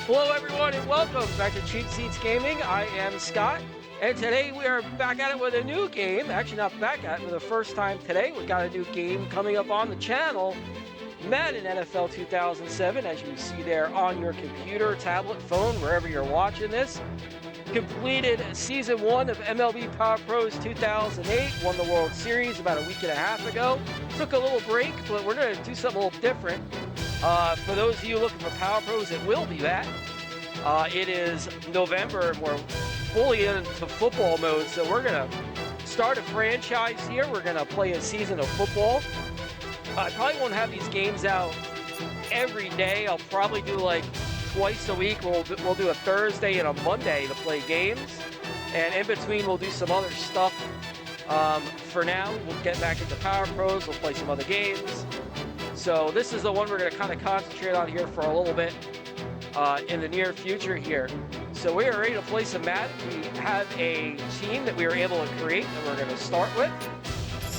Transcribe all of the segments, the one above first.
Hello everyone and welcome back to Cheap Seats Gaming. I am Scott, and today we are back at it with a new game. Actually not back at it for the first time today. We got a new game coming up on the channel. Madden NFL 2007, as you see there on your computer, tablet, phone, wherever you're watching this. Completed Season 1 of MLB Power Pros 2008, won the World Series about a week and a half ago. Took a little break, but we're going to do something a little different. For those of you looking for Power Pros, it will be that. It is November, and we're fully into football mode, so we're going to start a franchise here. We're going to play a season of football. I probably won't have these games out every day. I'll probably do like twice a week. We'll do a Thursday and a Monday to play games, and in between we'll do some other stuff. For now, we'll get back into Power Pros. We'll play some other games. So this is the one we're going to kind of concentrate on here for a little bit in the near future here. So we are ready to play some Madden. We have a team that we were able to create that we're going to start with.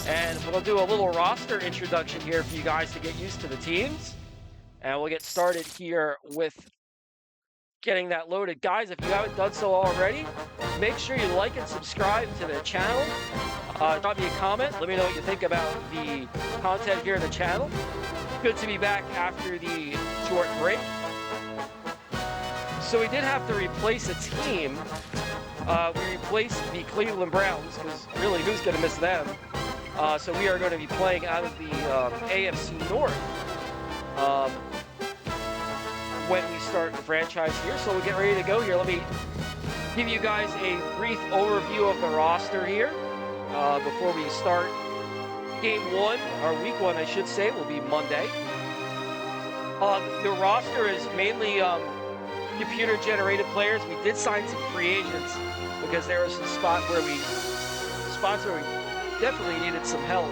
And we'll do a little roster introduction here for you guys to get used to the teams. And we'll get started here with getting that loaded. Guys, if you haven't done so already, make sure you like and subscribe to the channel. Drop me a comment. Let me know what you think about the content here in the channel. Good to be back after the short break. So we did have to replace a team. We replaced the Cleveland Browns, because really, who's going to miss them? So we are going to be playing out of the AFC North when we start the franchise here. So we'll get ready to go here. Let me give you guys a brief overview of the roster here before we start. Game 1, or week 1 I should say, will be Monday. The roster is mainly computer-generated players. We did sign some free agents because there was some spots where we definitely needed some help.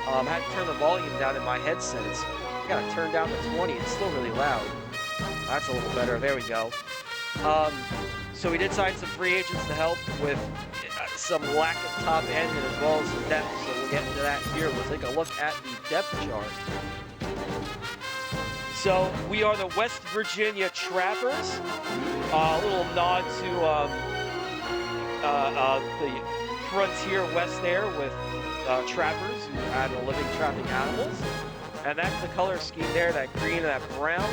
I had to turn the volume down in my headset. I got to turn down to 20. It's still really loud. That's a little better. There we go. So we did sign some free agents to help with some lack of top end and as well as some depth. So we'll get into that here. We'll take a look at the depth chart. So we are the West Virginia Trappers. A little nod to the Frontier West there with trappers who had a living trapping animals. And that's the color scheme there, that green and that brown.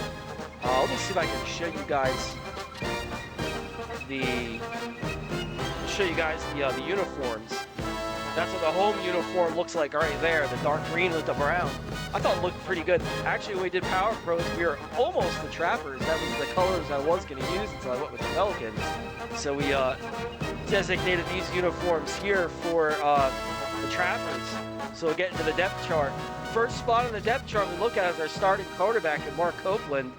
Let me see if I can show you guys the uniforms. That's what the home uniform looks like right there, the dark green with the brown. I thought it looked pretty good. Actually, when we did Power Pros, we were almost the Trappers. That was the colors I was going to use until I went with the Pelicans. So we designated these uniforms here for the Trappers. So we'll get into the depth chart. First spot on the depth chart we look at is our starting quarterback, Mark Copeland.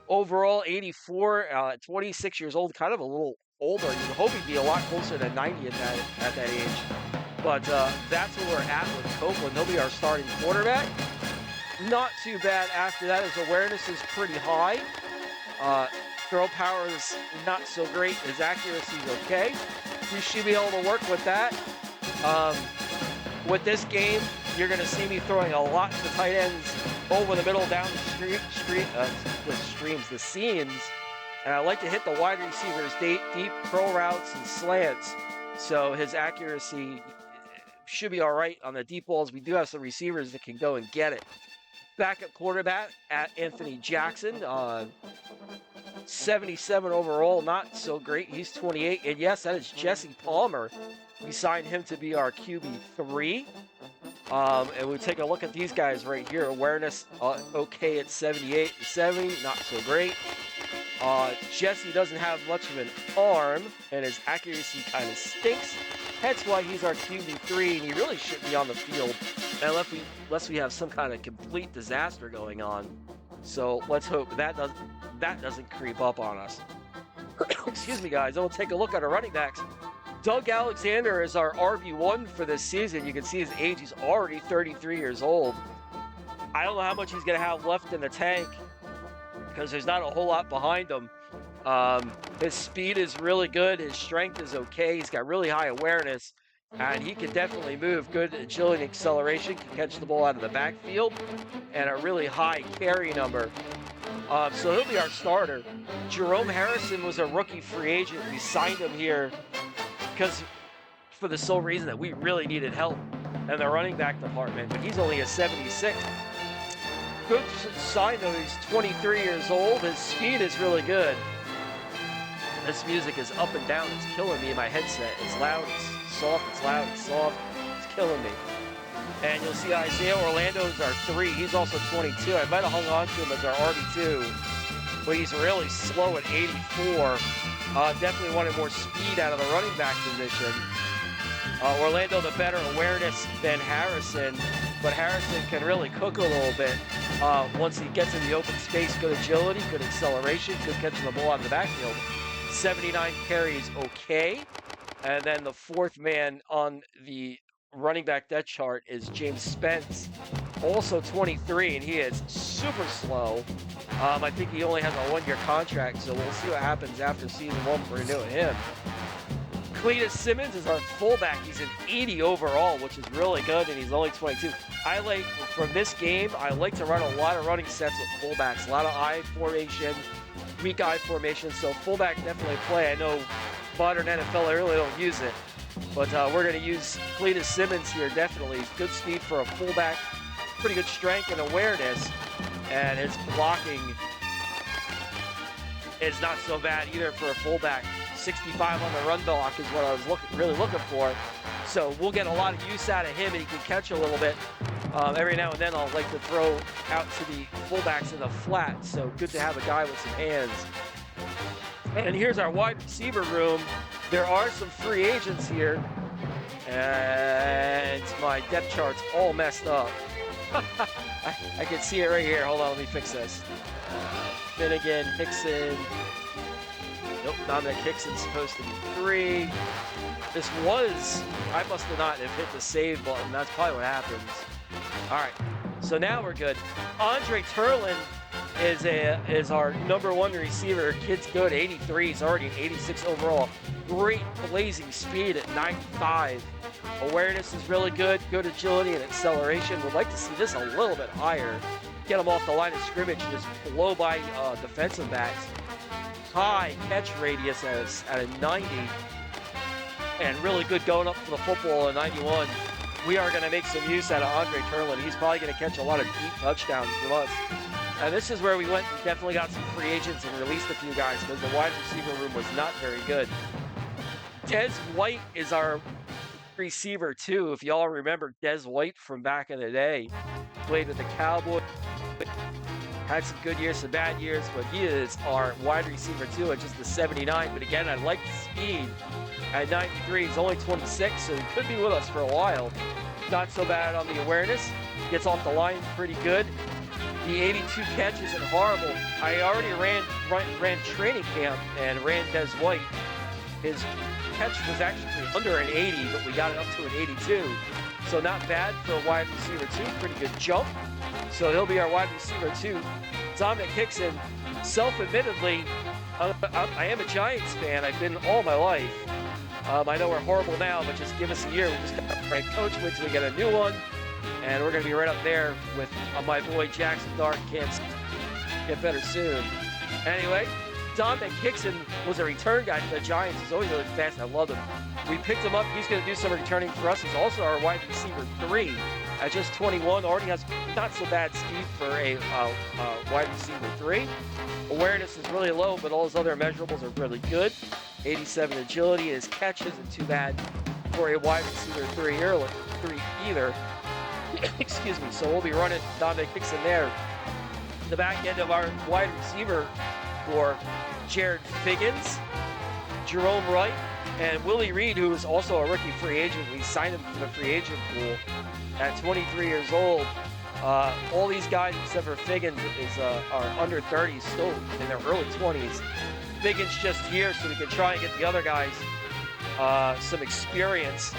Overall, 84, 26 years old, kind of a little older. You'd hope he'd be a lot closer to 90 at that age. But that's where we're at with Copeland. He'll be our starting quarterback. Not too bad after that. His awareness is pretty high. Throw power is not so great. His accuracy is okay. We should be able to work with that. With this game, you're going to see me throwing a lot to tight ends over the middle, down the seams. And I like to hit the wide receivers deep curl routes and slants. So his accuracy should be all right on the deep balls. We do have some receivers that can go and get it. Backup quarterback at Anthony Jackson. 77 overall, not so great. He's 28. And yes, that is Jesse Palmer. We signed him to be our QB3. And we take a look at these guys right here. Awareness, okay at 78 and 70, not so great. Jesse doesn't have much of an arm, and his accuracy kind of stinks. That's why he's our QB3, and he really shouldn't be on the field unless we have some kind of complete disaster going on. So let's hope that doesn't creep up on us. Excuse me, guys. We'll take a look at our running backs. Doug Alexander is our RB1 for this season. You can see his age. He's already 33 years old. I don't know how much he's going to have left in the tank because there's not a whole lot behind him. His speed is really good. His strength is okay. He's got really high awareness, and he can definitely move. Good agility and acceleration. Can catch the ball out of the backfield, and a really high carry number. So he'll be our starter. Jerome Harrison was a rookie free agent. We signed him here because for the sole reason that we really needed help in the running back department, but he's only a 76. Good sign though, he's 23 years old. His speed is really good. This music is up and down. It's killing me in my headset. It's loud, it's soft, it's loud, it's soft. It's killing me. And you'll see Isaiah Orlando's our 3. He's also 22. I might have hung on to him as our RB2, but he's really slow at 84. Definitely wanted more speed out of the running back position. Orlando the better awareness than Harrison, but Harrison can really cook a little bit once he gets in the open space. Good agility, good acceleration, good catching the ball out of the backfield. 79 carries, okay. And then the fourth man on the running back depth chart is James Spence, also 23, and he is super slow. I think he only has a 1-year contract, so we'll see what happens after season 1 for renewing him. Cletus Simmons is our fullback. He's an 80 overall, which is really good, and he's only 22. From this game, I like to run a lot of running sets with fullbacks, a lot of I formation, weak I formation, so fullback definitely play. I know modern NFL, I really don't use it, but we're going to use Cletus Simmons here, definitely. Good speed for a fullback, pretty good strength and awareness, and his blocking is not so bad either for a fullback. 65 on the run block is what I was really looking for. So we'll get a lot of use out of him, and he can catch a little bit. Every now and then I'll like to throw out to the fullbacks in the flat, so good to have a guy with some hands. And here's our wide receiver room. There are some free agents here, and my depth chart's all messed up. I can see it right here. Hold on, let me fix this. Finnegan, Hickson. Nope, Dominic Hickson's supposed to be 3. This was, I must have not have hit the save button. That's probably what happens. All right, so now we're good. Andre Turlin is our #1 receiver. Kid's good, 83. He's already an 86 overall. Great blazing speed at 95. Awareness is really good. Good agility and acceleration. Would like to see this a little bit higher. Get him off the line of scrimmage and just blow by defensive backs. High catch radius at a 90, and really good going up for the football at 91. We are going to make some use out of Andre Turlin. He's probably going to catch a lot of deep touchdowns from us. And this is where we went and definitely got some free agents and released a few guys because the wide receiver room was not very good. Des White is our receiver too. If y'all remember Des White from back in the day, played with the Cowboys. Had some good years, some bad years, but he is our wide receiver too at just the 79. But again, I like the speed at 93. He's only 26, so he could be with us for a while. Not so bad on the awareness. Gets off the line pretty good. The 82 catch isn't horrible. I already ran training camp and ran Des White. His catch was actually under an 80, but we got it up to an 82. So not bad for a wide receiver too. Pretty good jump. So he'll be our wide receiver too. Dominic Hickson, self-admittedly, I am a Giants fan. I've been all my life. I know we're horrible now, but just give us a year. We just got a great coach. Wait till we get a new one. And we're going to be right up there with my boy Jackson Dart. Can't get better soon. Anyway, Dominic Hickson was a return guy for the Giants. He's always really fast. I love him. We picked him up. He's going to do some returning for us. He's also our wide receiver 3 at just 21. Already has not so bad speed for a wide receiver 3. Awareness is really low, but all his other measurables are really good. 87 agility. His catch isn't too bad for a wide receiver 3 either. Excuse me. So we'll be running Dominic Hickson there. The back end of our wide receiver for Jared Figgins, Jerome Wright, and Willie Reed, who is also a rookie free agent. We signed him from the free agent pool at 23 years old. All these guys, except for Figgins, are under 30, still in their early 20s. Figgins just here so we can try and get the other guys some experience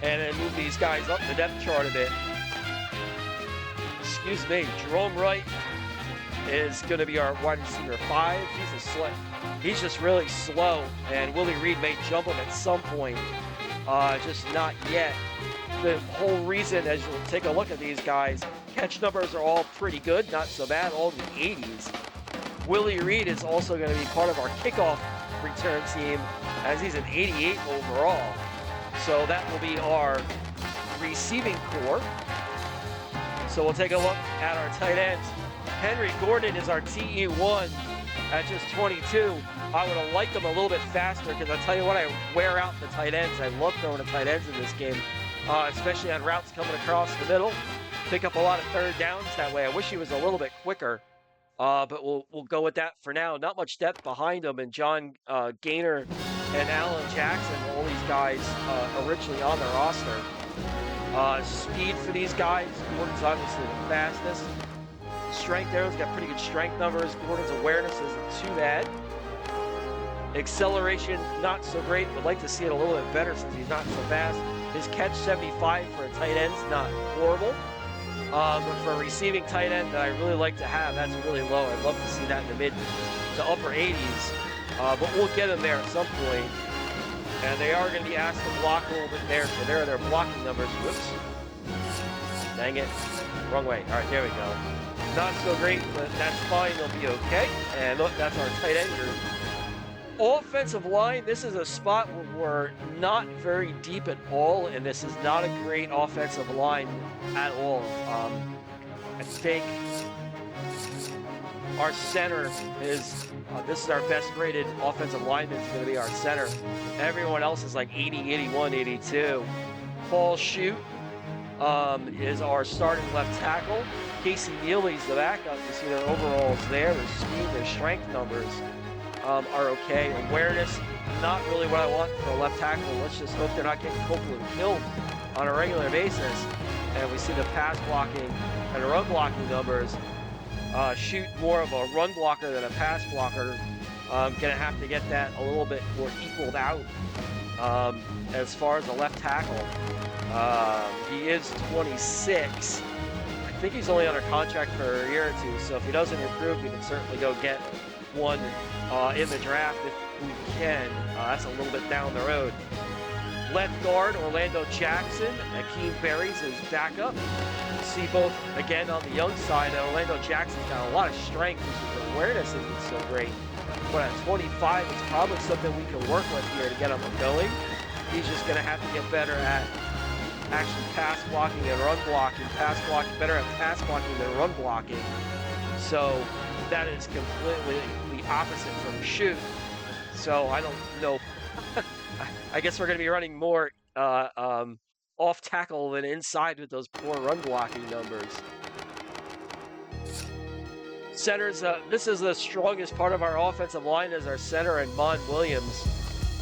and then move these guys up the depth chart a bit. Excuse me, Jerome Wright is going to be our wide receiver 5. He's just really slow, and Willie Reed may jump him at some point, just not yet. The whole reason, as you'll take a look at these guys, catch numbers are all pretty good, not so bad, all in the 80s. Willie Reed is also going to be part of our kickoff return team as he's an 88 overall. So that will be our receiving core. So we'll take a look at our tight ends. Henry Gordon is our TE1 at just 22. I would have liked him a little bit faster because I'll tell you what, I wear out the tight ends. I love throwing the tight ends in this game, especially on routes coming across the middle. Pick up a lot of third downs that way. I wish he was a little bit quicker, but we'll go with that for now. Not much depth behind him, and John Gaynor and Alan Jackson, all these guys originally on the roster. Speed for these guys, Gordon's obviously the fastest. Strength there, he's got pretty good strength numbers. Gordon's awareness isn't too bad. Acceleration, not so great. Would like to see it a little bit better since he's not so fast. His catch 75 for a tight end's not horrible. But for a receiving tight end that I really like to have, that's really low. I'd love to see that in the mid to upper 80s. But we'll get him there at some point. And they are going to be asked to block a little bit there. So there are their blocking numbers. Whoops. Dang it. Wrong way. All right, there we go. Not so great, but that's fine. They'll be okay. And look, that's our tight end group. Offensive line, this is a spot where we're not very deep at all, and this is not a great offensive line at all. I think our center is, this is our best graded offensive lineman. It's going to be our center. Everyone else is like 80, 81, 82. Paul Shute is our starting left tackle. Casey Neely's the backup. You see their overalls there, their speed, their strength numbers are okay. Awareness, not really what I want for a left tackle. Let's just hope they're not getting Copeland killed on a regular basis. And we see the pass blocking and run blocking numbers. Shoot more of a run blocker than a pass blocker. Gonna have to get that a little bit more equaled out. As far as the left tackle, he is 26. I think he's only under contract for a year or two, so if he doesn't improve, we can certainly go get one in the draft if we can. That's a little bit down the road. Left guard, Orlando Jackson. Akeem Berry's his backup. You see both, again, on the young side, Orlando Jackson's got a lot of strength. His awareness isn't so great. But at 25, it's probably something we can work with here to get him going. He's just going to have to get better at actually pass blocking and run blocking. Better at pass blocking than run blocking. So that is completely the opposite from Shoot. So I don't know. I guess we're going to be running more off tackle than inside with those poor run blocking numbers. Centers, this is the strongest part of our offensive line as our center and Mon Williams.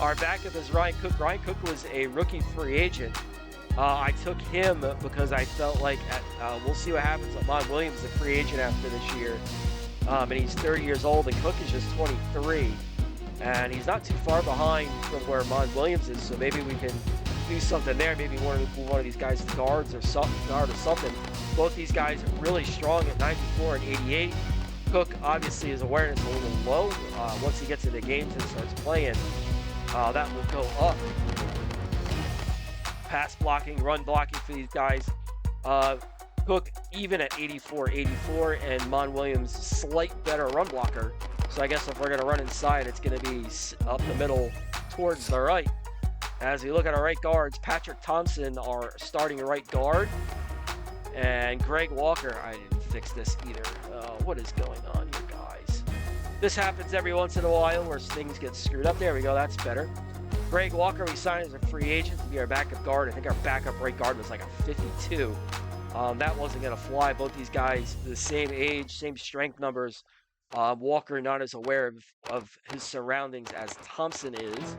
Our backup is Ryan Cook. Ryan Cook was a rookie free agent. I took him because I felt like we'll see what happens. Mon Williams is a free agent after this year. And he's 30 years old, and Cook is just 23. And he's not too far behind from where Mon Williams is, so maybe we can do something there. Maybe one of these guys guards or something. Both these guys are really strong at 94 and 88. Cook, obviously, his awareness a little low. Once he gets into games and starts playing, that will go up. Pass blocking, run blocking for these guys. Cook even at 84, and Mon Williams slight better run blocker. So I guess if we're going to run inside, it's going to be up the middle towards the right. As we look at our right guards, Patrick Thompson, our starting right guard, and Greg Walker. I didn't fix this either. What is going on here, guys? This happens every once in a while where things get screwed up. There we go. That's better. Greg Walker, we signed as a free agent to be our backup guard. I think our backup right guard was like a 52. That wasn't going to fly. Both these guys, the same age, same strength numbers. Walker not as aware of his surroundings as Thompson is.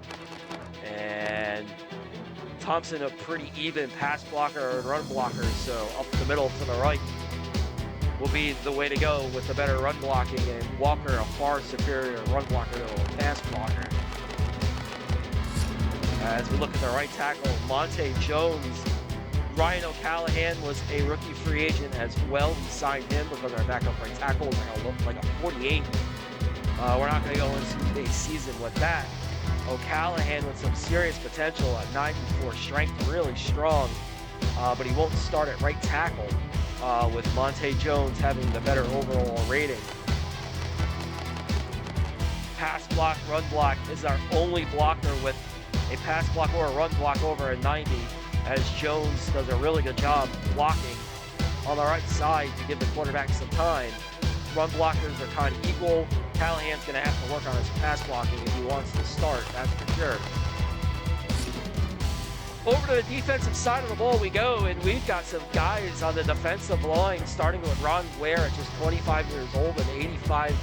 And Thompson a pretty even pass blocker and run blocker, so up the middle to the right will be the way to go with the better run blocking, and Walker a far superior run blocker to a pass blocker. As we look at the right tackle, Monte Jones. Ryan O'Callahan was a rookie free agent as well. We signed him because our backup right tackle is going to look like a 48. We're not going to go into today's season with that. O'Callahan with some serious potential at 94 strength, really strong, but he won't start at right tackle with Monte Jones having the better overall rating. pass block, run block. This is our only blocker with a pass block or a run block over a 90, as Jones does a really good job blocking on the right side to give the quarterback some time. Run blockers are kind of equal. Callahan's going to have to work on his pass blocking if he wants to start, that's for sure. Over to the defensive side of the ball we go, and we've got some guys on the defensive line, starting with Ron Ware at just 25 years old and 85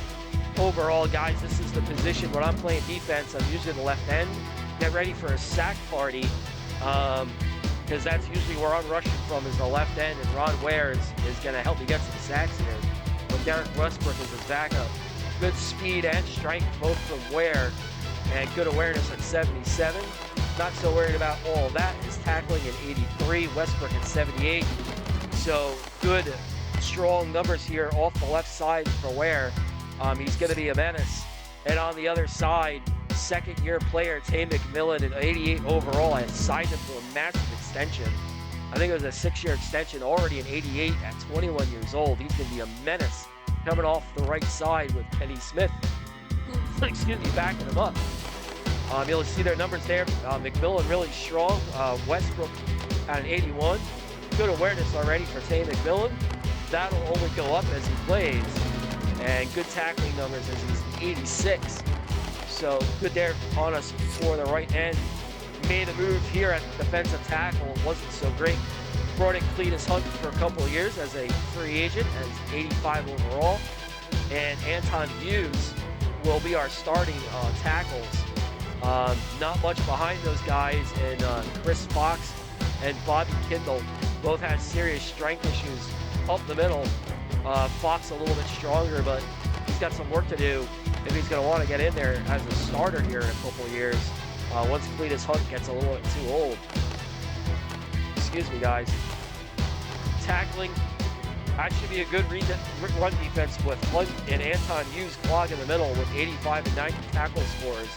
overall. Guys, this is the position when I'm playing defense. I'm usually the left end. Get ready for a sack party, because that's usually where I'm rushing from, is the left end, and Ron Ware is going to help me get some sacks here. But Derek Westbrook is his backup. Good speed and strength both from Ware, and good awareness at 77. Not so worried about all of that. His tackling at 83, Westbrook at 78. So good, strong numbers here off the left side for Ware. He's going to be a menace. And on the other side, second-year player Tay McMillan at 88 overall. I signed him to a massive extension. I think it was a 6-year extension, already an 88 at 21 years old. He's going to be a menace coming off the right side with Kenny Smith, excuse me, backing him up. You'll see their numbers there. McMillan really strong. Westbrook at an 81. Good awareness already for Tay McMillan. That'll only go up as he plays. And good tackling numbers as he's 86. So good there on us for the right end. Made a move here at the defensive tackle. Wasn't so great. Brought in Cletus Hunt for a couple of years as a free agent, as 85 overall. And Anton Hughes will be our starting tackles. Not much behind those guys, and Chris Fox and Bobby Kindle both had serious strength issues up the middle. Fox a little bit stronger, but he's got some work to do if he's going to want to get in there as a starter here in a couple of years, once Cletus Hunt gets a little bit too old. Excuse me, guys. Tackling, that should be a good run defense with Hunt and Anton Hughes clog in the middle with 85 and 90 tackle scores.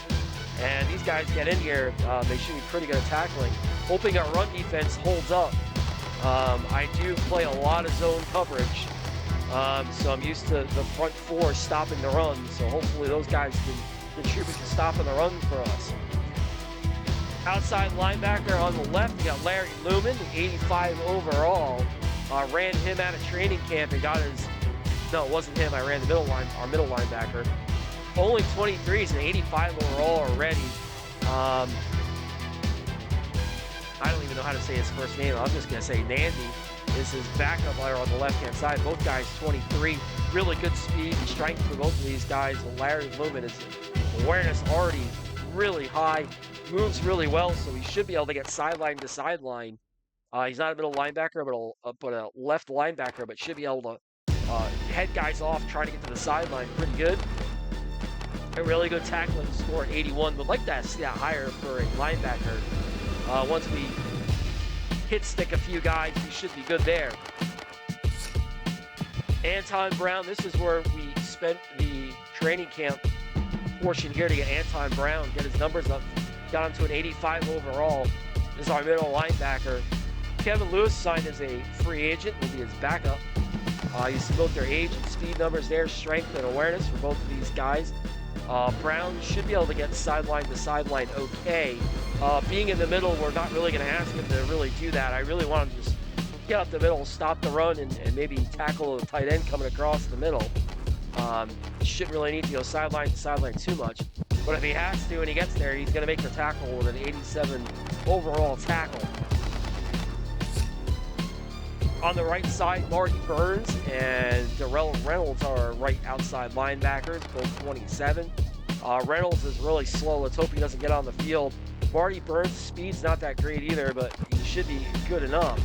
And these guys get in here, they should be pretty good at tackling. Hoping our run defense holds up. I do play a lot of zone coverage, so I'm used to the front four stopping the run, so hopefully those guys can contribute to stopping the run for us. Outside linebacker on the left, we got Larry Lumen, 85 overall. Ran him out of training camp and got his, no, it wasn't him, I ran our middle linebacker. Only 23, he's an 85 overall already. I don't even know how to say his first name. I'm just going to say Nandy is his backup player on the left-hand side. Both guys 23. Really good speed and strength for both of these guys. Larry Lumen, his awareness already really high. Moves really well, so he should be able to get sideline to sideline. He's not a middle linebacker, but a left linebacker, but should be able to head guys off, trying to get to the sideline pretty good. A really good tackling score at 81. Would like to see that higher for a linebacker. Once we hit stick a few guys, we should be good there. Anton Brown, this is where we spent the training camp portion here to get Anton Brown, get his numbers up. Got him to an 85 overall. This is our middle linebacker. Kevin Lewis signed as a free agent, will be his backup. You see both their age and speed numbers there, strength and awareness for both of these guys. Brown should be able to get sideline to sideline okay. Being in the middle, we're not really going to ask him to really do that. I really want him to just get up the middle, stop the run, and maybe tackle the tight end coming across the middle. Shouldn't really need to go sideline to sideline too much. But if he has to and he gets there, he's going to make the tackle with an 87 overall tackle. On the right side, Marty Burns and Darrell Reynolds are right outside linebackers, both 27. Reynolds is really slow. Let's hope he doesn't get on the field. Marty Burns' speed's not that great either, but he should be good enough.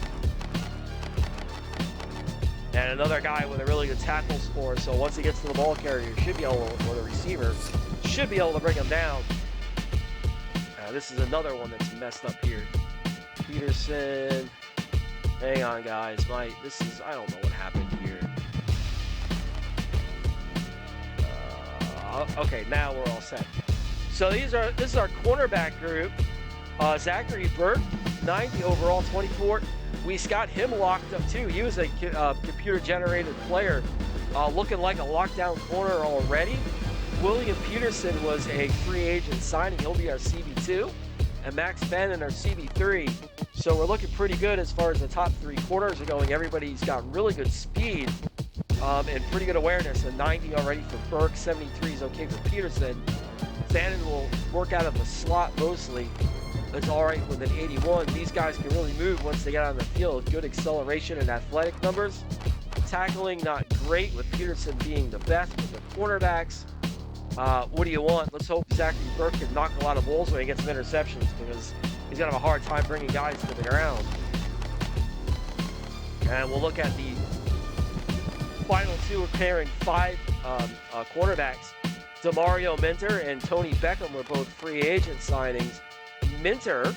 And another guy with a really good tackle score, so once he gets to the ball carrier, should be able to, or the receiver, should be able to bring him down. This is another one that's messed up here. Peterson. Hang on, guys. I don't know what happened here. Okay, now we're all set. So this is our cornerback group. Zachary Burke, 90 overall, 24. We got him locked up too. He was a computer-generated player, looking like a lockdown corner already. William Peterson was a free agent signing. He'll be our CB2. And Max Bannon, our CB3. So we're looking pretty good as far as the top three corners are going. Everybody's got really good speed and pretty good awareness. A 90 already for Burke. 73 is okay for Peterson. Bannon will work out of the slot mostly. It's all right with an 81. These guys can really move once they get on the field. Good acceleration and athletic numbers. Tackling, not great, with Peterson being the best with the cornerbacks. What do you want? Let's hope Zachary Burke can knock a lot of balls when he gets some interceptions, because he's going to have a hard time bringing guys to the ground. And we'll look at the final two. We're pairing five cornerbacks. Demario Minter and Tony Beckham were both free agent signings. Minter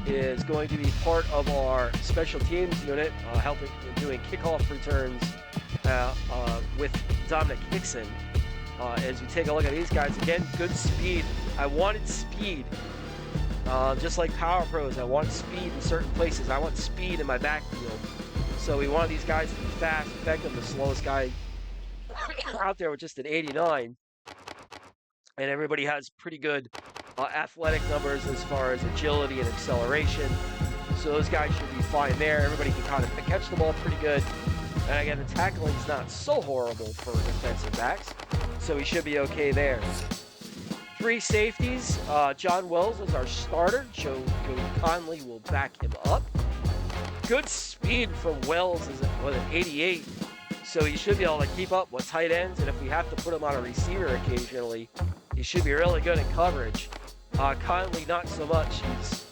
is going to be part of our special teams unit, helping doing kickoff returns with Dominic Hickson. As we take a look at these guys, again, good speed. I wanted speed, just like Power Pros. I want speed in certain places. I want speed in my backfield. So we wanted these guys to be fast. Beckham, the slowest guy out there, with just an 89. And everybody has pretty good athletic numbers as far as agility and acceleration. So those guys should be fine there. Everybody can kind of catch the ball pretty good. And again, the tackling is not so horrible for defensive backs. So he should be okay there. Three safeties. John Wells is our starter. Joe Conley will back him up. Good speed from Wells is with an 88. So he should be able to keep up with tight ends. And if we have to put him on a receiver occasionally, he should be really good in coverage. Conley, not so much. He's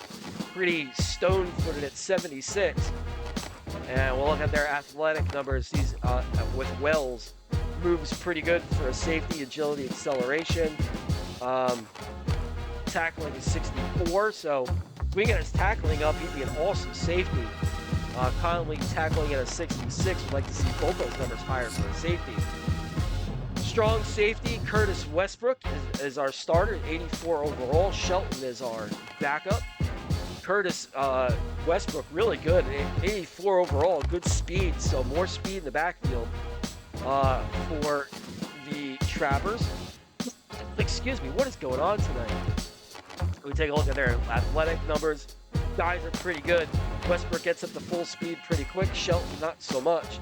pretty stone-footed at 76. And we'll look at their athletic numbers. He's with Wells, moves pretty good for a safety, agility, acceleration. Tackling is 64, so if we get his tackling up, he'd be an awesome safety. Conley tackling at a 66. We'd like to see both those numbers higher for a safety. Strong safety, Curtis Westbrook is our starter, 84 overall. Shelton is our backup. Curtis Westbrook, really good, 84 overall, good speed, so more speed in the backfield for the Trappers. Excuse me, what is going on tonight? We take a look at their athletic numbers. Guys are pretty good. Westbrook gets up to full speed pretty quick. Shelton, not so much.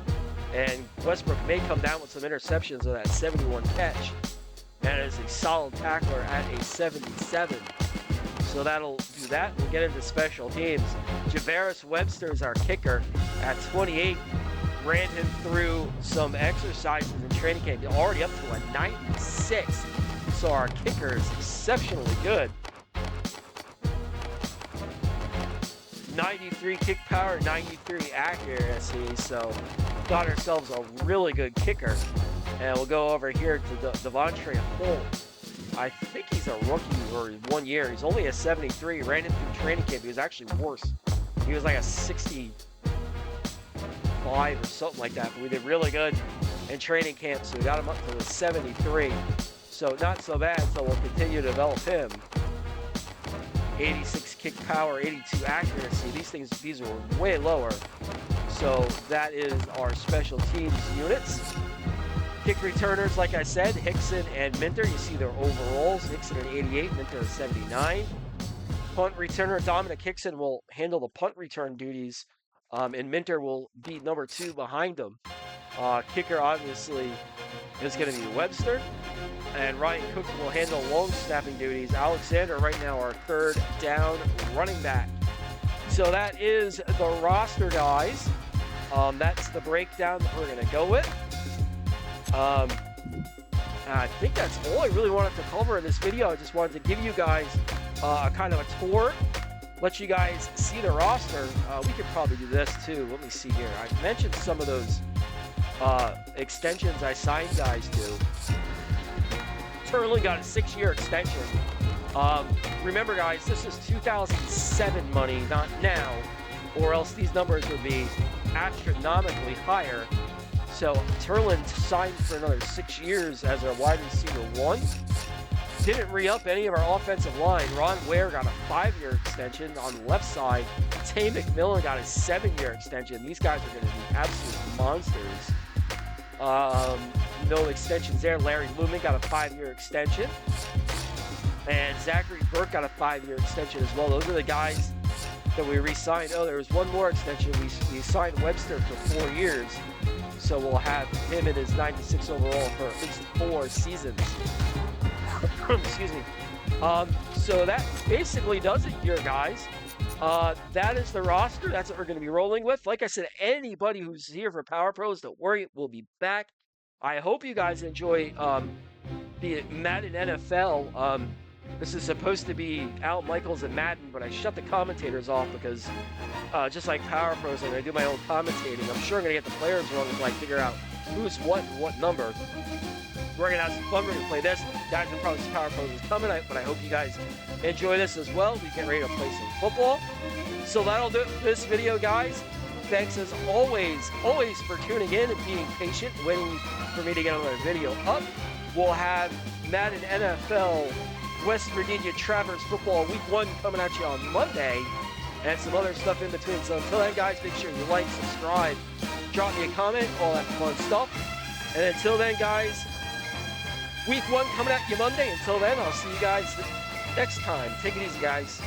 And Westbrook may come down with some interceptions of that 71 catch. And is a solid tackler at a 77. So that'll do that. We'll get into special teams. Javaris Webster is our kicker at 28. Ran him through some exercises in training camp. Already up to a 96. So our kicker is exceptionally good. 93 kick power, 93 accuracy. So got ourselves a really good kicker. And we'll go over here to Devontre Holt. I think he's a rookie or 1 year. He's only a 73. Ran him through training camp. He was actually worse. He was like a 65 or something like that. But we did really good in training camp, so we got him up to the 73. So not so bad. So we'll continue to develop him. 86 kick power, 82 accuracy. These are way lower. So that is our special teams units. Kick returners, like I said, Hickson and Minter. You see their overalls. Hickson at 88, Minter at 79. Punt returner, Dominic Hickson will handle the punt return duties, and Minter will be number 2 behind him. Kicker, obviously, is going to be Webster. And Ryan Cook will handle long snapping duties. Alexander, right now, our third down running back. So that is the roster, guys. That's the breakdown that we're going to go with. I think that's all I really wanted to cover in this video. I just wanted to give you guys a kind of a tour, let you guys see the roster. We could probably do this too. Let me see here. I mentioned some of those extensions I signed guys to. Turley got a 6-year extension. Remember, guys, this is 2007 money, not now, or else these numbers would be astronomically higher. So Turlin signed for another 6 years as our wide receiver 1. Didn't re-up any of our offensive line. Ron Ware got a 5-year extension on the left side. Tay McMillan got a 7-year extension. These guys are going to be absolute monsters. No extensions there. Larry Lumen got a 5-year extension. And Zachary Burke got a 5-year extension as well. Those are the guys that we re-signed. Oh, there was one more extension. We signed Webster for 4 years. So we'll have him in his 96 overall for at least 4 seasons. Excuse me. So that basically does it here, guys. That is the roster. That's what we're going to be rolling with. Like I said, anybody who's here for Power Pros, don't worry, we'll be back. I hope you guys enjoy the Madden NFL. This is supposed to be Al Michaels and Madden, but I shut the commentators off because just like Power Pros, and I do my own commentating, I'm sure I'm going to get the players wrong and like figure out who's what and what number. We're going to have some fun. We're going to play this. Guys, and probably some Power Pros is coming, but I hope you guys enjoy this as well. We get ready to play some football. So that'll do it for this video, guys. Thanks as always for tuning in and being patient, waiting for me to get another video up. We'll have Madden NFL West Virginia Traverse Football Week 1 coming at you on Monday, and some other stuff in between. So until then, guys, make sure you like, subscribe, drop me a comment, all that fun stuff. And until then, guys, Week 1 coming at you Monday. Until then, I'll see you guys next time. Take it easy, guys.